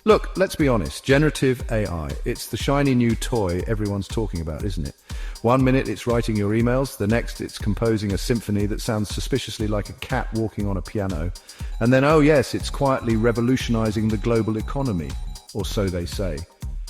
Look, let's be honest, generative AI, it's the shiny new toy everyone's talking about, isn't it? One minute it's writing your emails, the next it's composing a symphony that sounds suspiciously like a cat walking on a piano. And then, oh yes, it's quietly revolutionizing the global economy, or so they say.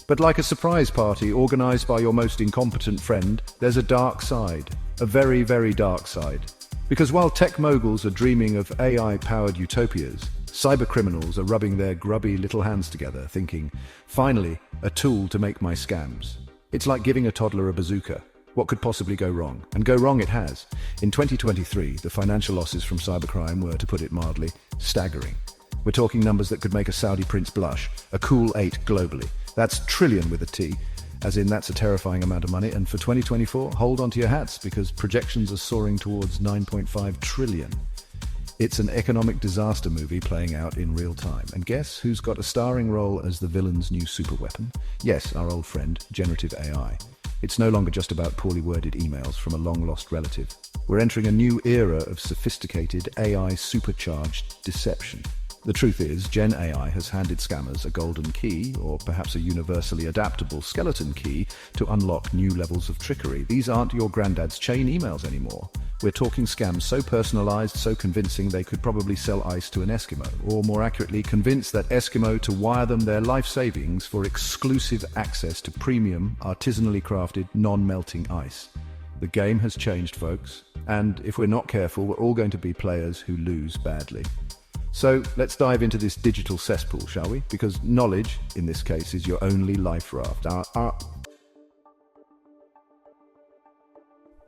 But like a surprise party organized by your most incompetent friend, there's a dark side, a very, very dark side. Because while tech moguls are dreaming of AI-powered utopias, cybercriminals are rubbing their grubby little hands together, thinking, finally, a tool to make my scams. It's like giving a toddler a bazooka. What could possibly go wrong? And go wrong it has. In 2023, the financial losses from cybercrime were, to put it mildly, staggering. We're talking numbers that could make a Saudi prince blush, a cool 8 globally. That's trillion with a T, as in that's a terrifying amount of money. And for 2024, hold on to your hats, because projections are soaring towards 9.5 trillion. It's an economic disaster movie playing out in real time. And guess who's got a starring role as the villain's new superweapon? Yes, our old friend, generative AI. It's no longer just about poorly worded emails from a long-lost relative. We're entering a new era of sophisticated AI-supercharged deception. The truth is, Gen AI has handed scammers a golden key, or perhaps a universally adaptable skeleton key, to unlock new levels of trickery. These aren't your granddad's chain emails anymore. We're talking scams so personalized, so convincing they could probably sell ice to an Eskimo, or more accurately, convince that Eskimo to wire them their life savings for exclusive access to premium, artisanally crafted, non-melting ice. The game has changed, folks, and if we're not careful, we're all going to be players who lose badly. So let's dive into this digital cesspool, shall we? Because knowledge, in this case, is your only life raft.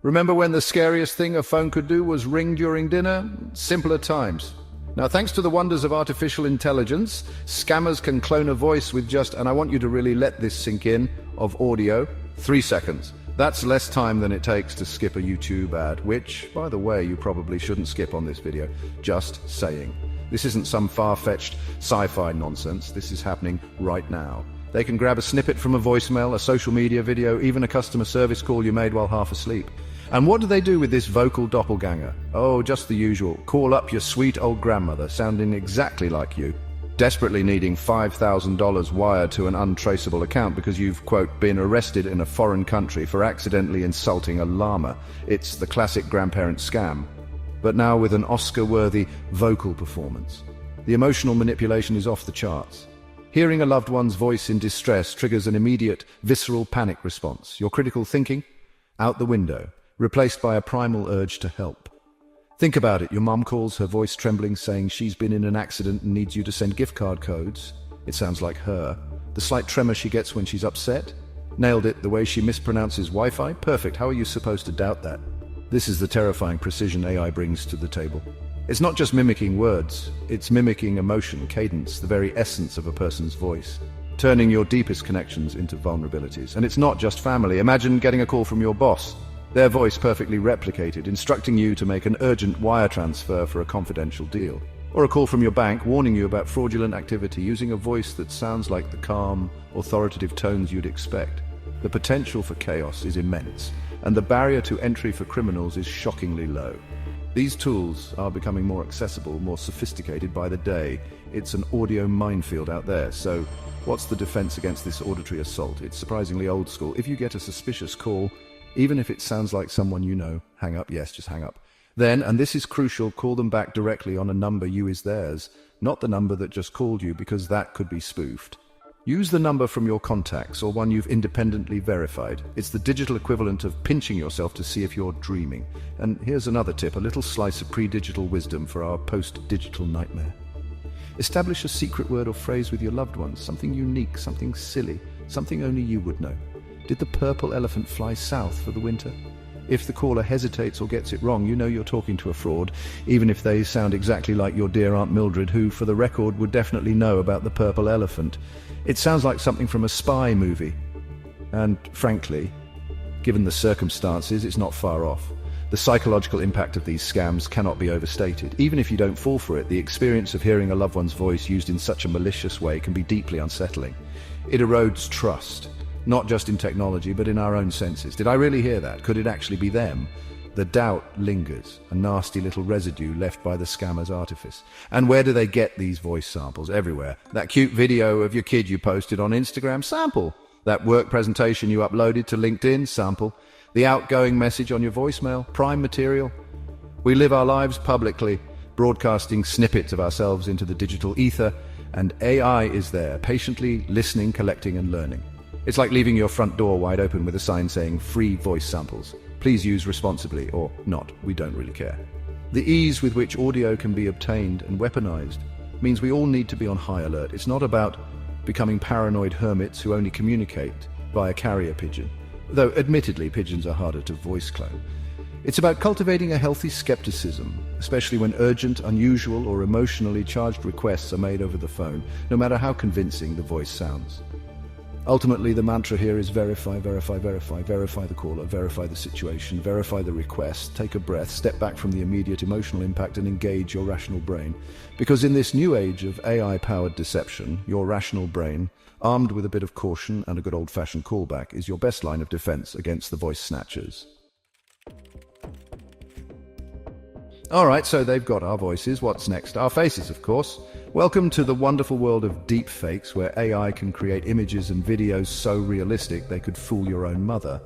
Remember when the scariest thing a phone could do was ring during dinner? Simpler times. Now, thanks to the wonders of artificial intelligence, scammers can clone a voice with just, and I want you to really let this sink in, of audio, 3 seconds. That's less time than it takes to skip a YouTube ad, which, by the way, you probably shouldn't skip on this video. Just saying. This isn't some far-fetched sci-fi nonsense. This is happening right now. They can grab a snippet from a voicemail, a social media video, even a customer service call you made while half asleep. And what do they do with this vocal doppelganger? Oh, just the usual. Call up your sweet old grandmother, sounding exactly like you, desperately needing $5,000 wired to an untraceable account because you've, quote, been arrested in a foreign country for accidentally insulting a llama. It's the classic grandparent scam, but now with an Oscar-worthy vocal performance. The emotional manipulation is off the charts. Hearing a loved one's voice in distress triggers an immediate, visceral panic response. Your critical thinking? Out the window, replaced by a primal urge to help. Think about it. Your mum calls, her voice trembling, saying she's been in an accident and needs you to send gift card codes. It sounds like her. The slight tremor she gets when she's upset? Nailed it. The way she mispronounces Wi-Fi? Perfect. How are you supposed to doubt that? This is the terrifying precision AI brings to the table. It's not just mimicking words, it's mimicking emotion, cadence, the very essence of a person's voice, turning your deepest connections into vulnerabilities. And it's not just family. Imagine getting a call from your boss, their voice perfectly replicated, instructing you to make an urgent wire transfer for a confidential deal. Or a call from your bank warning you about fraudulent activity using a voice that sounds like the calm, authoritative tones you'd expect. The potential for chaos is immense, and the barrier to entry for criminals is shockingly low. These tools are becoming more accessible, more sophisticated by the day. It's an audio minefield out there. So what's the defense against this auditory assault? It's surprisingly old school. If you get a suspicious call, even if it sounds like someone you know, hang up. Yes, just hang up. Then, and this is crucial, call them back directly on a number you is theirs, not the number that just called you, because that could be spoofed. Use the number from your contacts or one you've independently verified. It's the digital equivalent of pinching yourself to see if you're dreaming. And here's another tip, a little slice of pre-digital wisdom for our post-digital nightmare. Establish a secret word or phrase with your loved ones, something unique, something silly, something only you would know. Did the purple elephant fly south for the winter? If the caller hesitates or gets it wrong, you know you're talking to a fraud, even if they sound exactly like your dear Aunt Mildred, who, for the record, would definitely know about the purple elephant. It sounds like something from a spy movie. And frankly, given the circumstances, it's not far off. The psychological impact of these scams cannot be overstated. Even if you don't fall for it, the experience of hearing a loved one's voice used in such a malicious way can be deeply unsettling. It erodes trust, not just in technology, but in our own senses. Did I really hear that? Could it actually be them? the doubt lingers, a nasty little residue left by the scammer's artifice. And where do they get these voice samples? Everywhere. That cute video of your kid you posted on Instagram? Sample. That work presentation you uploaded to LinkedIn? Sample. The outgoing message on your voicemail? Prime material. We live our lives publicly, broadcasting snippets of ourselves into the digital ether, and AI is there, patiently listening, collecting, and learning. It's like leaving your front door wide open with a sign saying free voice samples. Please use responsibly, or not, we don't really care. The ease with which audio can be obtained and weaponized means we all need to be on high alert. It's not about becoming paranoid hermits who only communicate via carrier pigeon, though admittedly pigeons are harder to voice clone. It's about cultivating a healthy skepticism, especially when urgent, unusual, or emotionally charged requests are made over the phone, no matter how convincing the voice sounds. Ultimately, the mantra here is verify, verify, verify, verify the caller, verify the situation, verify the request, take a breath, step back from the immediate emotional impact and engage your rational brain. Because in this new age of AI-powered deception, your rational brain, armed with a bit of caution and a good old-fashioned callback, is your best line of defense against the voice snatchers. Alright, so they've got our voices. What's next? Our faces, of course. Welcome to the wonderful world of deepfakes, where AI can create images and videos so realistic they could fool your own mother.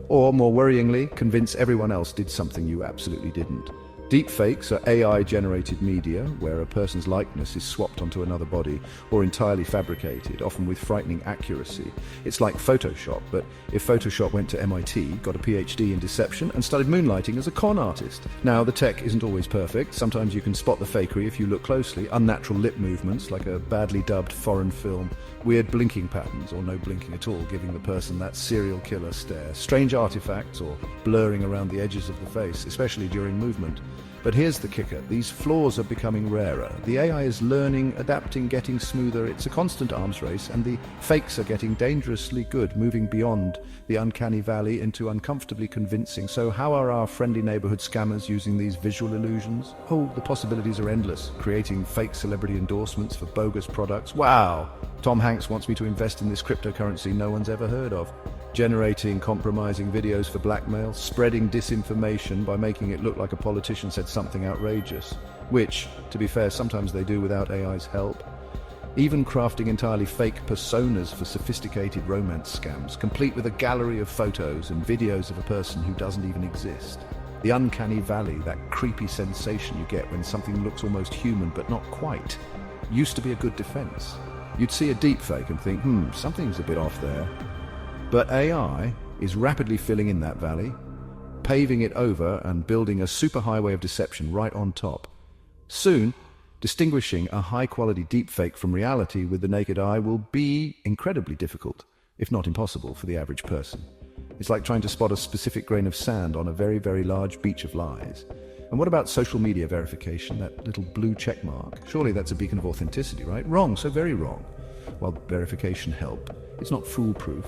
Or, more worryingly, convince everyone else did something you absolutely didn't. Deepfakes are AI-generated media where a person's likeness is swapped onto another body or entirely fabricated, often with frightening accuracy. It's like Photoshop, but if Photoshop went to MIT, got a PhD in deception, and started moonlighting as a con artist. Now, the tech isn't always perfect. Sometimes you can spot the fakery if you look closely. Unnatural lip movements, like a badly dubbed foreign film. Weird blinking patterns, or no blinking at all, giving the person that serial killer stare. Strange artifacts, or blurring around the edges of the face, especially during movement. But here's the kicker. These flaws are becoming rarer. The AI is learning, adapting, getting smoother. It's a constant arms race, and the fakes are getting dangerously good, moving beyond the uncanny valley into uncomfortably convincing. So how are our friendly neighborhood scammers using these visual illusions? Oh, the possibilities are endless. Creating fake celebrity endorsements for bogus products. Wow! Tom Hanks wants me to invest in this cryptocurrency no one's ever heard of. Generating compromising videos for blackmail, spreading disinformation by making it look like a politician said something outrageous, which, to be fair, sometimes they do without AI's help. Even crafting entirely fake personas for sophisticated romance scams, complete with a gallery of photos and videos of a person who doesn't even exist. The uncanny valley, that creepy sensation you get when something looks almost human but not quite, used to be a good defense. You'd see a deepfake and think, something's a bit off there. But AI is rapidly filling in that valley, paving it over and building a superhighway of deception right on top. Soon, distinguishing a high-quality deepfake from reality with the naked eye will be incredibly difficult, if not impossible, for the average person. It's like trying to spot a specific grain of sand on a very, very large beach of lies. And what about social media verification, that little blue check mark? Surely that's a beacon of authenticity, right? Wrong, so very wrong. While verification help, it's not foolproof.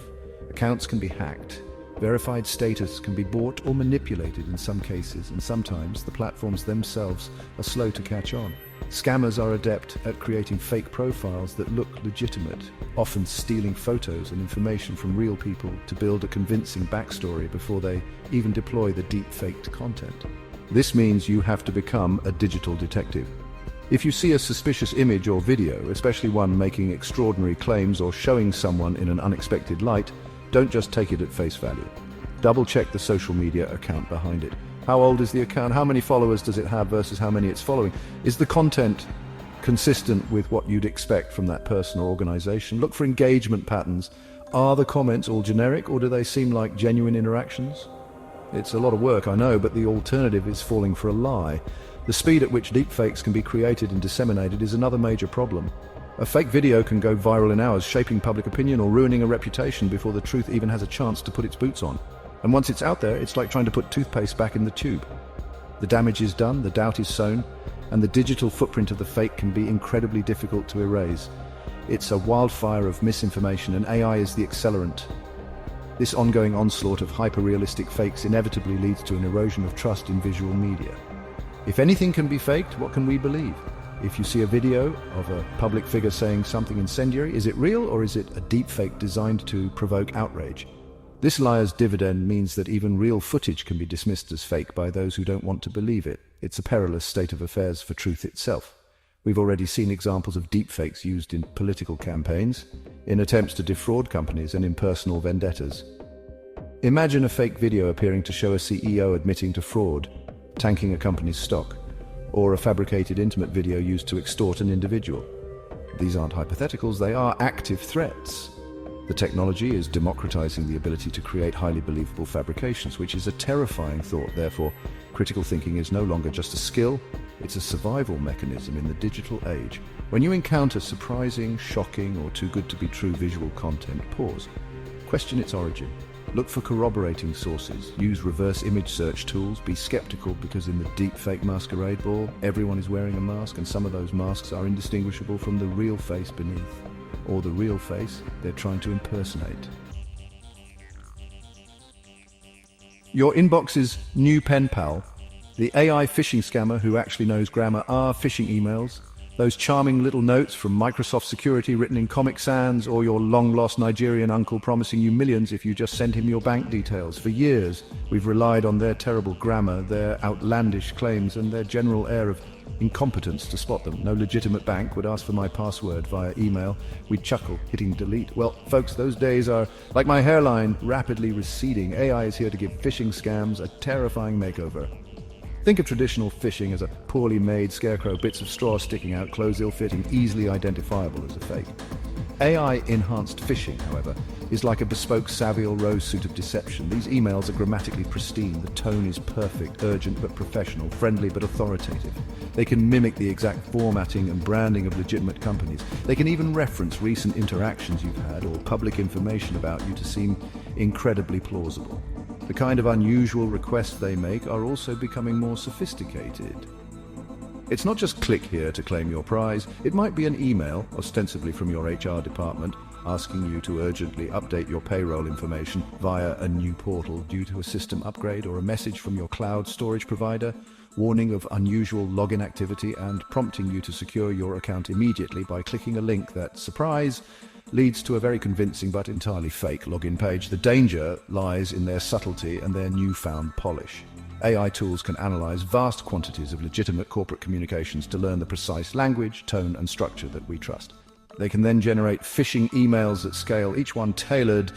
Accounts can be hacked. Verified status can be bought or manipulated in some cases, and sometimes the platforms themselves are slow to catch on. Scammers are adept at creating fake profiles that look legitimate, often stealing photos and information from real people to build a convincing backstory before they even deploy the deep-faked content. This means you have to become a digital detective. If you see a suspicious image or video, especially one making extraordinary claims or showing someone in an unexpected light, don't just take it at face value. Double-check the social media account behind it. How old is the account? How many followers does it have versus how many it's following? Is the content consistent with what you'd expect from that person or organization? Look for engagement patterns. Are the comments all generic, or do they seem like genuine interactions? It's a lot of work, I know, but the alternative is falling for a lie. The speed at which deepfakes can be created and disseminated is another major problem. A fake video can go viral in hours, shaping public opinion or ruining a reputation before the truth even has a chance to put its boots on. And once it's out there, it's like trying to put toothpaste back in the tube. The damage is done, the doubt is sown, and the digital footprint of the fake can be incredibly difficult to erase. It's a wildfire of misinformation, and AI is the accelerant. This ongoing onslaught of hyper-realistic fakes inevitably leads to an erosion of trust in visual media. If anything can be faked, what can we believe? If you see a video of a public figure saying something incendiary, is it real or is it a deepfake designed to provoke outrage? This liar's dividend means that even real footage can be dismissed as fake by those who don't want to believe it. It's a perilous state of affairs for truth itself. We've already seen examples of deepfakes used in political campaigns, in attempts to defraud companies and in personal vendettas. Imagine a fake video appearing to show a CEO admitting to fraud, tanking a company's stock, or a fabricated intimate video used to extort an individual. These aren't hypotheticals, they are active threats. The technology is democratizing the ability to create highly believable fabrications, which is a terrifying thought. Therefore, critical thinking is no longer just a skill, it's a survival mechanism in the digital age. When you encounter surprising, shocking, or too good to be true visual content, pause. Question its origin. Look for corroborating sources. Use reverse image search tools. Be skeptical because in the deepfake masquerade ball, everyone is wearing a mask and some of those masks are indistinguishable from the real face beneath. Or the real face they're trying to impersonate. Your inbox's new pen pal, the AI phishing scammer who actually knows grammar, are phishing emails. Those charming little notes from Microsoft Security written in Comic Sans, or your long-lost Nigerian uncle promising you millions if you just send him your bank details. For years, we've relied on their terrible grammar, their outlandish claims, and their general air of incompetence to spot them. No legitimate bank would ask for my password via email. We'd chuckle, hitting delete. Well, folks, those days are, like my hairline, rapidly receding. AI is here to give phishing scams a terrifying makeover. Think of traditional phishing as a poorly made scarecrow, bits of straw sticking out, clothes ill-fitting, easily identifiable as a fake. AI-enhanced phishing, however, is like a bespoke Savile Row suit of deception. These emails are grammatically pristine, the tone is perfect, urgent but professional, friendly but authoritative. They can mimic the exact formatting and branding of legitimate companies. They can even reference recent interactions you've had or public information about you to seem incredibly plausible. The kind of unusual requests they make are also becoming more sophisticated. It's not just click here to claim your prize. It might be an email, ostensibly from your HR department, asking you to urgently update your payroll information via a new portal due to a system upgrade, or a message from your cloud storage provider, warning of unusual login activity and prompting you to secure your account immediately by clicking a link that, surprise, leads to a very convincing but entirely fake login page. The danger lies in their subtlety and their newfound polish. AI tools can analyze vast quantities of legitimate corporate communications to learn the precise language, tone, and structure that we trust. They can then generate phishing emails at scale, each one tailored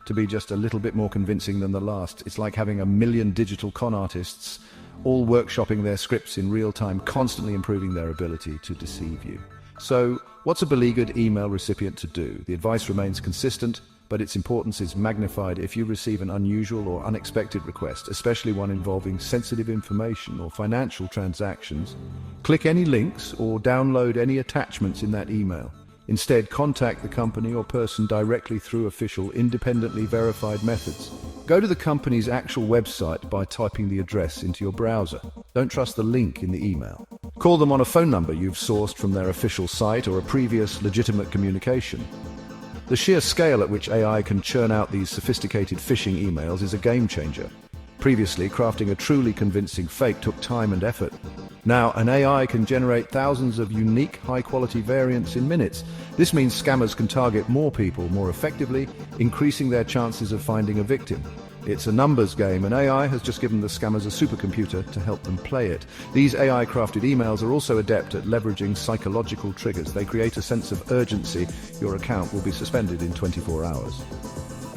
to be just a little bit more convincing than the last. It's like having a million digital con artists all workshopping their scripts in real time, constantly improving their ability to deceive you. So, what's a beleaguered email recipient to do? The advice remains consistent, but its importance is magnified if you receive an unusual or unexpected request, especially one involving sensitive information or financial transactions. Click any links or download any attachments in that email. Instead, contact the company or person directly through official, independently verified methods. Go to the company's actual website by typing the address into your browser. Don't trust the link in the email. Call them on a phone number you've sourced from their official site or a previous legitimate communication. The sheer scale at which AI can churn out these sophisticated phishing emails is a game changer. Previously, crafting a truly convincing fake took time and effort. Now, an AI can generate thousands of unique, high-quality variants in minutes. This means scammers can target more people more effectively, increasing their chances of finding a victim. It's a numbers game, and AI has just given the scammers a supercomputer to help them play it. These AI-crafted emails are also adept at leveraging psychological triggers. They create a sense of urgency. Your account will be suspended in 24 hours.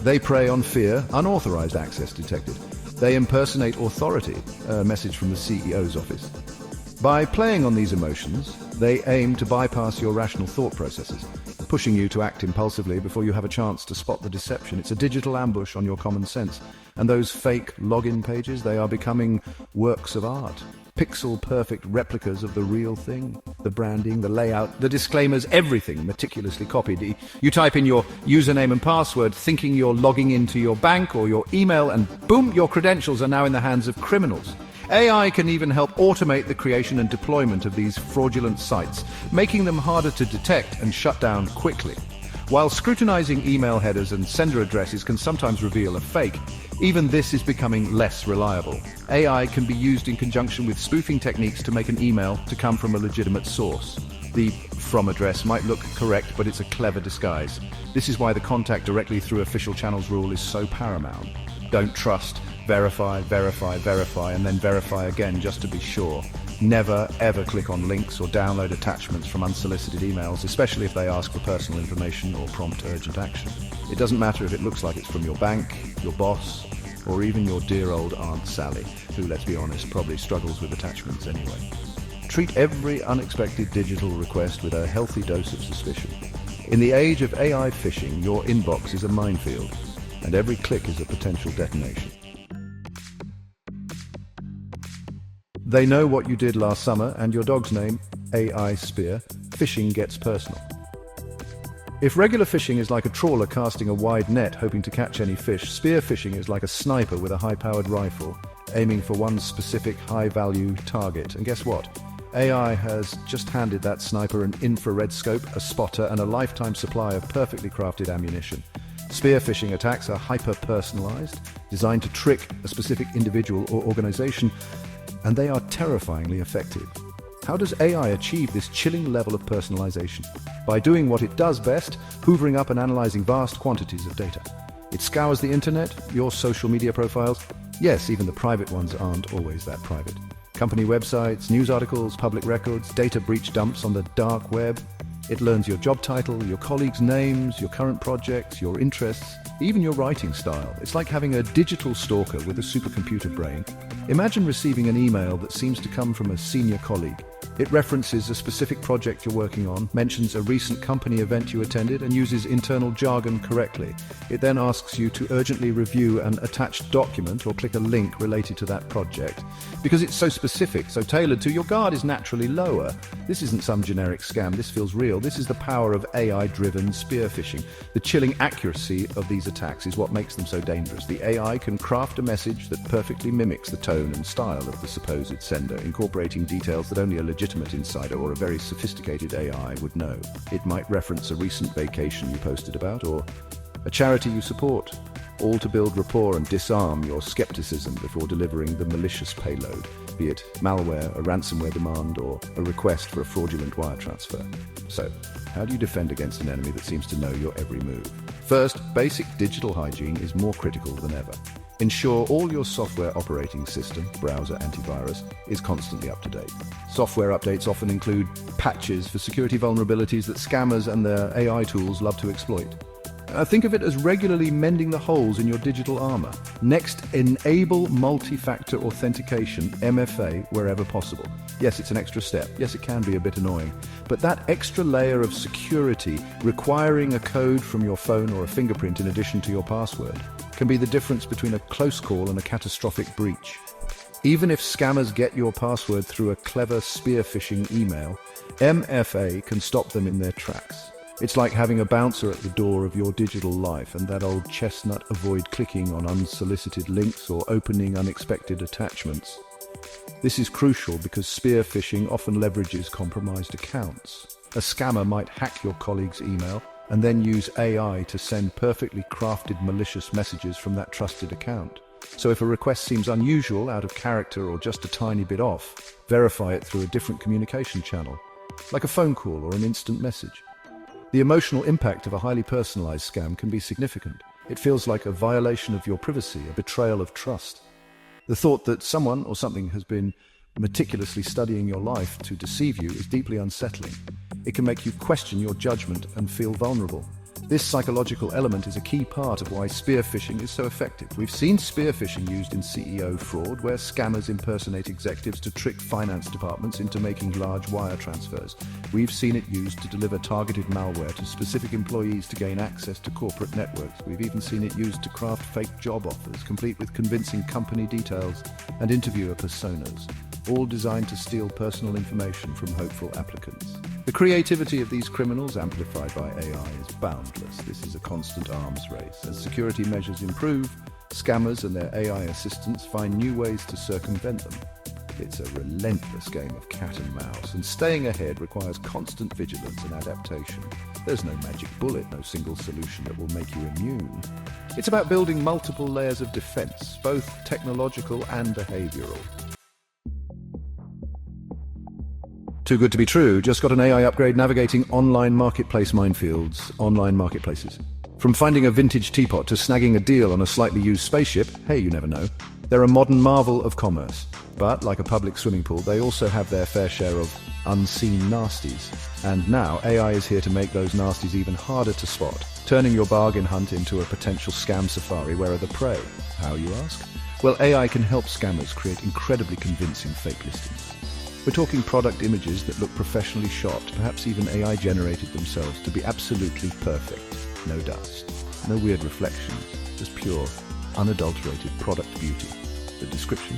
They prey on fear, unauthorized access detected. They impersonate authority, a message from the CEO's office. By playing on these emotions, they aim to bypass your rational thought processes, pushing you to act impulsively before you have a chance to spot the deception. It's a digital ambush on your common sense. And those fake login pages, they are becoming works of art. Pixel-perfect replicas of the real thing. The branding, the layout, the disclaimers, everything meticulously copied. You type in your username and password thinking you're logging into your bank or your email, and boom, your credentials are now in the hands of criminals. AI can even help automate the creation and deployment of these fraudulent sites, making them harder to detect and shut down quickly. While scrutinizing email headers and sender addresses can sometimes reveal a fake, even this is becoming less reliable. AI can be used in conjunction with spoofing techniques to make an email to come from a legitimate source. The from address might look correct, but it's a clever disguise. This is why the contact directly through official channels rule is so paramount. Don't trust, verify, verify, verify, and then verify again just to be sure. Never, ever click on links or download attachments from unsolicited emails, especially if they ask for personal information or prompt urgent action. It doesn't matter if it looks like it's from your bank, your boss, or even your dear old Aunt Sally, who, let's be honest, probably struggles with attachments anyway. Treat every unexpected digital request with a healthy dose of suspicion. In the age of AI phishing, your inbox is a minefield, and every click is a potential detonation. They know what you did last summer and your dog's name, AI Spear. Phishing gets personal. If regular phishing is like a trawler casting a wide net hoping to catch any fish, spear phishing is like a sniper with a high-powered rifle, aiming for one specific high-value target. And guess what? AI has just handed that sniper an infrared scope, a spotter, and a lifetime supply of perfectly crafted ammunition. Spear phishing attacks are hyper-personalized, designed to trick a specific individual or organization, and they are terrifyingly effective. How does AI achieve this chilling level of personalization? By doing what it does best, hoovering up and analyzing vast quantities of data. It scours the internet, your social media profiles. Yes, even the private ones aren't always that private. Company websites, news articles, public records, data breach dumps on the dark web. It learns your job title, your colleagues' names, your current projects, your interests, even your writing style. It's like having a digital stalker with a supercomputer brain. Imagine receiving an email that seems to come from a senior colleague. It references a specific project you're working on, mentions a recent company event you attended, and uses internal jargon correctly. It then asks you to urgently review an attached document or click a link related to that project. Because it's so specific, so tailored to, your guard is naturally lower. This isn't some generic scam, this feels real. This is the power of AI-driven spear phishing. The chilling accuracy of these attacks is what makes them so dangerous. The AI can craft a message that perfectly mimics the tone and style of the supposed sender, incorporating details that only a legitimate insider or a very sophisticated AI would know. It might reference a recent vacation you posted about, or a charity you support, all to build rapport and disarm your skepticism before delivering the malicious payload, be it malware, a ransomware demand, or a request for a fraudulent wire transfer. So, how do you defend against an enemy that seems to know your every move? First, basic digital hygiene is more critical than ever. Ensure all your software operating system, browser, antivirus, is constantly up to date. Software updates often include patches for security vulnerabilities that scammers and their AI tools love to exploit. Think of it as regularly mending the holes in your digital armor. Next, enable multi-factor authentication, MFA, wherever possible. Yes, it's an extra step. Yes, it can be a bit annoying. But that extra layer of security, requiring a code from your phone or a fingerprint in addition to your password, can be the difference between a close call and a catastrophic breach. Even if scammers get your password through a clever spear phishing email, MFA can stop them in their tracks. It's like having a bouncer at the door of your digital life, and that old chestnut avoid clicking on unsolicited links or opening unexpected attachments. This is crucial because spear phishing often leverages compromised accounts. A scammer might hack your colleague's email and then use AI to send perfectly crafted malicious messages from that trusted account. So if a request seems unusual, out of character, or just a tiny bit off, verify it through a different communication channel, like a phone call or an instant message. The emotional impact of a highly personalized scam can be significant. It feels like a violation of your privacy, a betrayal of trust. The thought that someone or something has been meticulously studying your life to deceive you is deeply unsettling. It can make you question your judgment and feel vulnerable. This psychological element is a key part of why spear phishing is so effective. We've seen spear phishing used in CEO fraud, where scammers impersonate executives to trick finance departments into making large wire transfers. We've seen it used to deliver targeted malware to specific employees to gain access to corporate networks. We've even seen it used to craft fake job offers, complete with convincing company details and interviewer personas, all designed to steal personal information from hopeful applicants. The creativity of these criminals, amplified by AI, is boundless. This is a constant arms race. As security measures improve, scammers and their AI assistants find new ways to circumvent them. It's a relentless game of cat and mouse, and staying ahead requires constant vigilance and adaptation. There's no magic bullet, no single solution that will make you immune. It's about building multiple layers of defense, both technological and behavioral. Too good to be true. Just got an AI upgrade navigating online marketplace minefields, online marketplaces. From finding a vintage teapot to snagging a deal on a slightly used spaceship, hey, you never know. They're a modern marvel of commerce. But, like a public swimming pool, they also have their fair share of unseen nasties. And now, AI is here to make those nasties even harder to spot, turning your bargain hunt into a potential scam safari. Where are the prey? How, you ask? Well, AI can help scammers create incredibly convincing fake listings. We're talking product images that look professionally shot, perhaps even AI generated themselves to be absolutely perfect. No dust, no weird reflections, just pure, unadulterated product beauty. The description?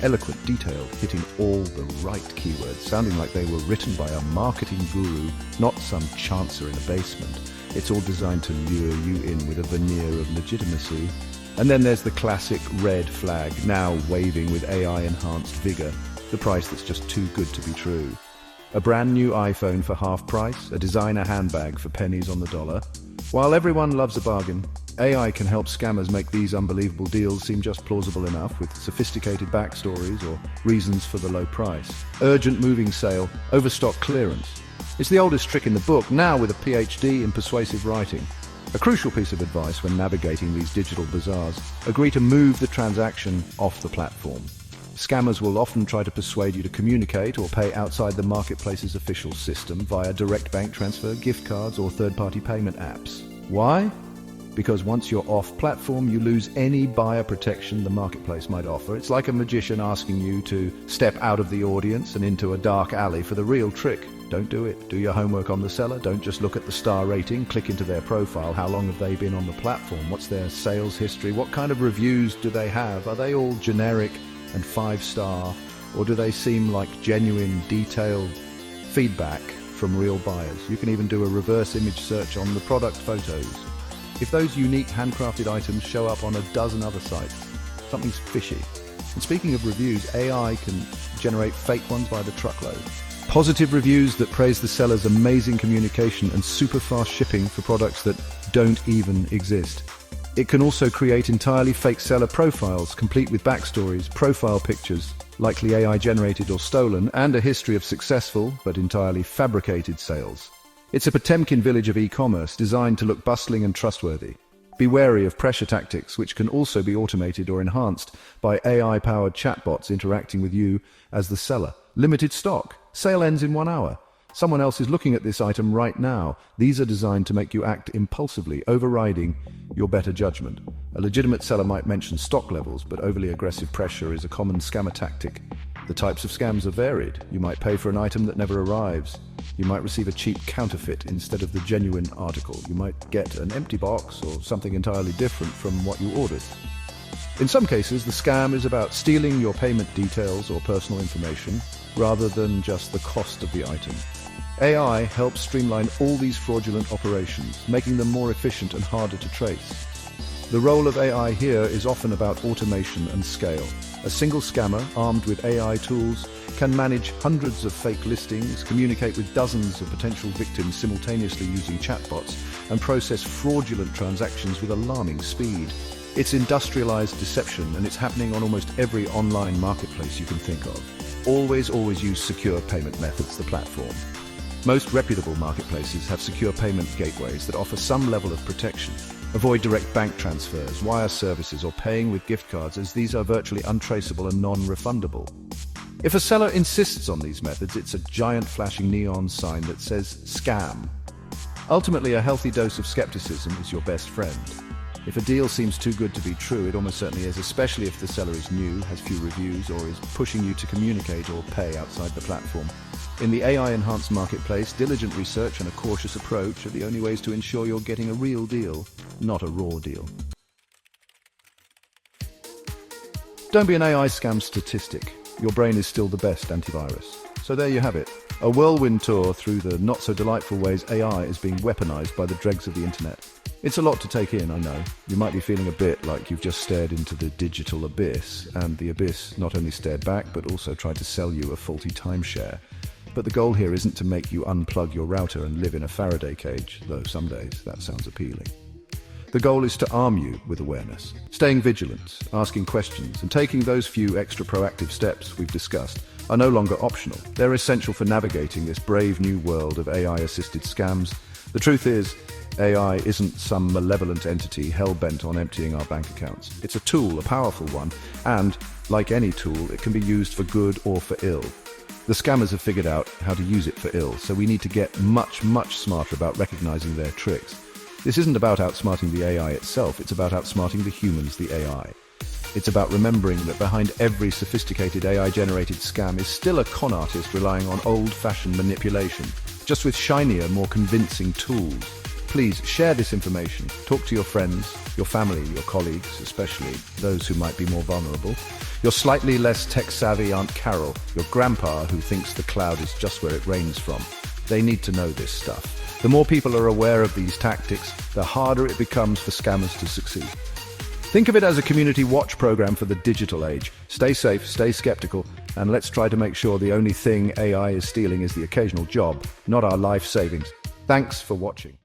Eloquent, detailed, hitting all the right keywords, sounding like they were written by a marketing guru, not some chancer in a basement. It's all designed to lure you in with a veneer of legitimacy. And then there's the classic red flag, now waving with AI-enhanced vigor. The price that's just too good to be true. A brand new iPhone for half price, a designer handbag for pennies on the dollar. While everyone loves a bargain, AI can help scammers make these unbelievable deals seem just plausible enough with sophisticated backstories or reasons for the low price. Urgent moving sale, overstock clearance. It's the oldest trick in the book, now with a PhD in persuasive writing. A crucial piece of advice when navigating these digital bazaars: agree to move the transaction off the platform. Scammers will often try to persuade you to communicate or pay outside the marketplace's official system via direct bank transfer, gift cards, or third-party payment apps. Why? Because once you're off-platform, you lose any buyer protection the marketplace might offer. It's like a magician asking you to step out of the audience and into a dark alley for the real trick. Don't do it. Do your homework on the seller. Don't just look at the star rating. Click into their profile. How long have they been on the platform? What's their sales history? What kind of reviews do they have? Are they all generic and 5-star, or do they seem like genuine, detailed feedback from real buyers? You can even do a reverse image search on the product photos. If those unique handcrafted items show up on a dozen other sites, something's fishy. And speaking of reviews, AI can generate fake ones by the truckload. Positive reviews that praise the seller's amazing communication and super fast shipping for products that don't even exist. It can also create entirely fake seller profiles, complete with backstories, profile pictures, likely AI generated or stolen, and a history of successful but entirely fabricated sales. It's a Potemkin village of e-commerce designed to look bustling and trustworthy. Be wary of pressure tactics, which can also be automated or enhanced by AI-powered chatbots interacting with you as the seller. Limited stock. Sale ends in 1 hour. Someone else is looking at this item right now. These are designed to make you act impulsively, overriding your better judgment. A legitimate seller might mention stock levels, but overly aggressive pressure is a common scammer tactic. The types of scams are varied. You might pay for an item that never arrives. You might receive a cheap counterfeit instead of the genuine article. You might get an empty box or something entirely different from what you ordered. In some cases, the scam is about stealing your payment details or personal information, rather than just the cost of the item. AI helps streamline all these fraudulent operations, making them more efficient and harder to trace. The role of AI here is often about automation and scale. A single scammer, armed with AI tools, can manage hundreds of fake listings, communicate with dozens of potential victims simultaneously using chatbots, and process fraudulent transactions with alarming speed. It's industrialized deception, and it's happening on almost every online marketplace you can think of. Always use secure payment methods, the platform. Most reputable marketplaces have secure payment gateways that offer some level of protection. Avoid direct bank transfers, wire services, or paying with gift cards, as these are virtually untraceable and non-refundable. If a seller insists on these methods, it's a giant flashing neon sign that says scam. Ultimately, a healthy dose of skepticism is your best friend. If a deal seems too good to be true, it almost certainly is, especially if the seller is new, has few reviews, or is pushing you to communicate or pay outside the platform. In the AI-enhanced marketplace, diligent research and a cautious approach are the only ways to ensure you're getting a real deal, not a raw deal. Don't be an AI scam statistic. Your brain is still the best antivirus. So there you have it. A whirlwind tour through the not-so-delightful ways AI is being weaponized by the dregs of the internet. It's a lot to take in, I know. You might be feeling a bit like you've just stared into the digital abyss, and the abyss not only stared back, but also tried to sell you a faulty timeshare. But the goal here isn't to make you unplug your router and live in a Faraday cage, though some days that sounds appealing. The goal is to arm you with awareness, staying vigilant, asking questions, and taking those few extra proactive steps we've discussed are no longer optional. They're essential for navigating this brave new world of AI-assisted scams. The truth is, AI isn't some malevolent entity hell-bent on emptying our bank accounts. It's a tool, a powerful one, and, like any tool, it can be used for good or for ill. The scammers have figured out how to use it for ill, so we need to get much, much smarter about recognizing their tricks. This isn't about outsmarting the AI itself, it's about outsmarting the humans, the AI. It's about remembering that behind every sophisticated AI-generated scam is still a con artist relying on old-fashioned manipulation, just with shinier, more convincing tools. Please share this information. Talk to your friends, your family, your colleagues, especially those who might be more vulnerable. Your slightly less tech-savvy Aunt Carol, your grandpa who thinks the cloud is just where it rains from. They need to know this stuff. The more people are aware of these tactics, the harder it becomes for scammers to succeed. Think of it as a community watch program for the digital age. Stay safe, stay skeptical, and let's try to make sure the only thing AI is stealing is the occasional job, not our life savings. Thanks for watching.